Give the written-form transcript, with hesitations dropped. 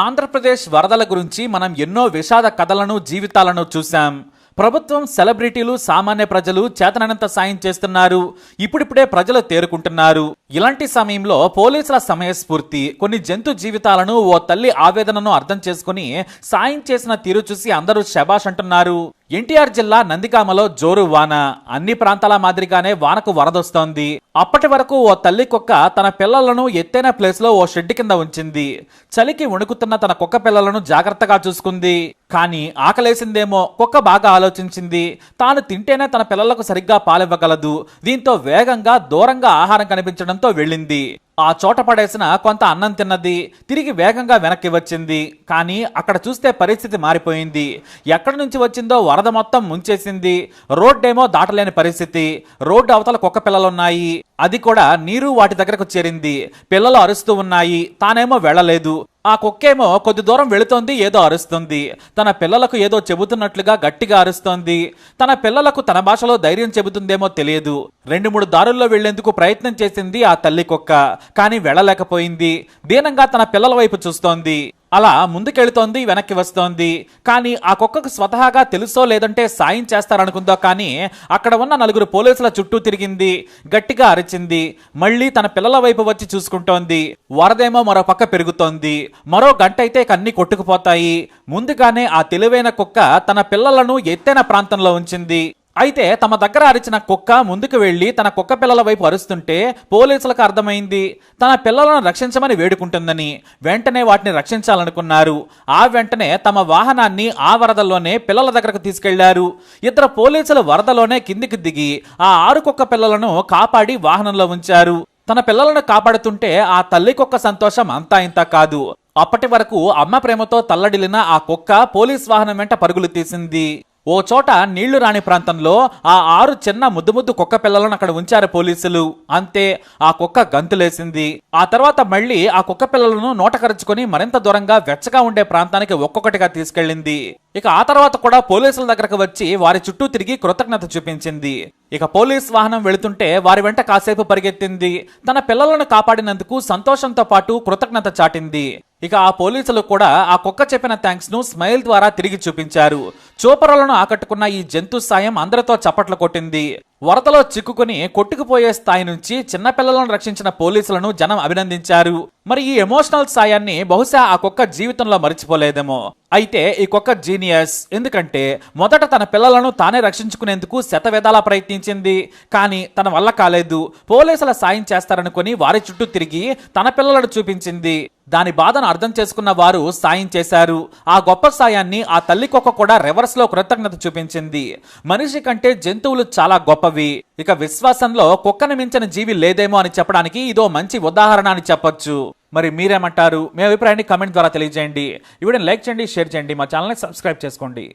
ఆంధ్రప్రదేశ్ వరదల గురించి మనం ఎన్నో విషాద కథలను జీవితాలను చూశాం. ప్రభుత్వం, సెలబ్రిటీలు, సామాన్య ప్రజలు చేతనైనంత సాయం చేస్తున్నారు. ఇప్పుడిప్పుడే ప్రజలు తేరుకుంటున్నారు. ఇలాంటి సమయంలో పోలీసుల సమయస్ఫూర్తి, కొన్ని జంతు జీవితాలను, ఓ తల్లి ఆవేదనను అర్థం చేసుకుని సాయం చేసిన తీరు చూసి అందరూ శబాష్ అంటున్నారు. ఎన్టీఆర్ జిల్లా నందిగామలో జోరు వాన. అన్ని ప్రాంతాల మాదిరిగానే వానకు వరదొస్తోంది. అప్పటి వరకు ఓ తల్లి కుక్క తన పిల్లలను ఎత్తైన ప్లేస్ లో ఓ షెడ్ కింద ఉంచింది. చలికి వణుకుతున్న తన కుక్క పిల్లలను జాగ్రత్తగా చూసుకుంది. కానీ ఆకలేసిందేమో కుక్క బాగా ఆలోచించింది. తాను తింటేనే తన పిల్లలకు సరిగ్గా పాలివ్వగలదు. దీంతో వేగంగా దూరంగా ఆహారం కనిపించడంతో వెళ్ళింది. ఆ చోట పడేసిన కొంత అన్నం తిన్నది. తిరిగి వేగంగా వెనక్కి వచ్చింది. కానీ అక్కడ చూస్తే పరిస్థితి మారిపోయింది. ఎక్కడి నుంచి వచ్చిందో వరద మొత్తం ముంచేసింది. రోడ్డేమో దాటలేని పరిస్థితి. రోడ్డు అవతల కుక్క పిల్లలున్నాయి. అది కూడా నీరు వాటి దగ్గరకు చేరింది. పిల్లలు అరుస్తూ ఉన్నాయి. తానేమో వెళ్ళలేదు. ఆ కుక్కేమో కొద్ది దూరం వెళుతోంది, ఏదో అరుస్తుంది. తన పిల్లలకు ఏదో చెబుతున్నట్లుగా గట్టిగా అరుస్తోంది. తన పిల్లలకు తన భాషలో ధైర్యం చెబుతుందేమో తెలియదు. 2-3 దారుల్లో వెళ్లేందుకు ప్రయత్నం చేసింది ఆ తల్లి కుక్క. కానీ వెళ్ళలేకపోయింది. దీనంగా తన పిల్లల వైపు చూస్తోంది. అలా ముందుకెళ్తోంది, వెనక్కి వస్తోంది. కానీ ఆ కుక్కకు స్వతహాగా తెలుసో లేదంటే సాయం చేస్తారనుకుందో కానీ అక్కడ ఉన్న 4 పోలీసుల చుట్టూ తిరిగింది. గట్టిగా అరిచింది. మళ్ళీ తన పిల్లల వైపు వచ్చి చూసుకుంటోంది. వరదేమో మరో పక్క పెరుగుతోంది. మరో గంట అయితే కన్నీ కొట్టుకుపోతాయి. ముందుగానే ఆ తెలివైన కుక్క తన పిల్లలను ఎత్తైన ప్రాంతంలో ఉంచింది. అయితే తమ దగ్గర అరిచిన కుక్క ముందుకు వెళ్లి తన కుక్క పిల్లల వైపు అరుస్తుంటే పోలీసులకు అర్థమైంది తన పిల్లలను రక్షించమని వేడుకుంటుందని. వెంటనే వాటిని రక్షించాలనుకున్నారు. ఆ వెంటనే తమ వాహనాన్ని ఆ వరదల్లోనే పిల్లల దగ్గరకు తీసుకెళ్లారు. 2 పోలీసులు వరదలోనే కిందికి దిగి ఆ 6 కుక్క పిల్లలను కాపాడి వాహనంలో ఉంచారు. తన పిల్లలను కాపాడుతుంటే ఆ తల్లి కుక్క సంతోషం అంతా ఇంత కాదు. అప్పటి వరకు అమ్మ ప్రేమతో తల్లడిల్లిన ఆ కుక్క పోలీస్ వాహనం వెంట పరుగులు తీసింది. ఓ చోట నీళ్లు రాని ప్రాంతంలో ఆ 6 చిన్న ముద్దు కుక్క పిల్లలను అక్కడ ఉంచారు పోలీసులు. అంతే, ఆ కుక్క గంతులేసింది. ఆ తర్వాత మళ్ళీ ఆ కుక్క పిల్లలను నోటకరుచుకొని మరింత దూరంగా వెచ్చగా ఉండే ప్రాంతానికి ఒక్కొక్కటిగా తీసుకెళ్లింది. ఇక ఆ తర్వాత కూడా పోలీసుల దగ్గరకు వచ్చి వారి చుట్టూ తిరిగి కృతజ్ఞత చూపించింది. ఇక పోలీస్ వాహనం వెళుతుంటే వారి వెంట కాసేపు పరిగెత్తింది. తన పిల్లలను కాపాడినందుకు సంతోషంతో పాటు కృతజ్ఞత చాటింది. ఇక ఆ పోలీసులు కూడా ఆ కుక్క చెప్పిన థ్యాంక్స్ ను స్మైల్ ద్వారా తిరిగి చూపించారు. చూపరులను ఆకట్టుకున్న ఈ జంతు సాయం అందరితో చప్పట్లు కొట్టింది. వరదలో చిక్కుకుని కొట్టుకుపోయే స్థాయి నుంచి చిన్నపిల్లలను రక్షించిన పోలీసులను జనం అభినందించారు. మరి ఈ ఎమోషనల్ సాయాన్ని బహుశా ఆ కుక్క జీవితంలో మరిచిపోలేదేమో. అయితే ఈ కుక్క జీనియస్. ఎందుకంటే మొదట తన పిల్లలను తానే రక్షించుకునేందుకు శతవిధాలా ప్రయత్నించింది. కానీ తన వల్ల కాలేదు. పోలీసుల సాయం చేస్తారనుకుని వారి చుట్టూ తిరిగి తన పిల్లలను చూపించింది. దాని బాధను అర్థం చేసుకున్న వారు సాయం చేశారు. ఆ గొప్ప సాయాన్ని ఆ తల్లి కుక్క కూడా రివర్స్ లో కృతజ్ఞత చూపించింది. మనిషి కంటే జంతువులు చాలా గొప్పవి. ఇక విశ్వాసంలో కుక్కను మించిన జీవి లేదేమో అని చెప్పడానికి ఇదో మంచి ఉదాహరణ అని చెప్పొచ్చు. మరి మీరేమంటారు? మీ అభిప్రాయాన్ని కామెంట్ ద్వారా తెలియజేయండి. ఈ వీడియోని లైక్ చేయండి, షేర్ చేయండి, మా ఛానల్ని సబ్స్క్రైబ్ చేసుకోండి.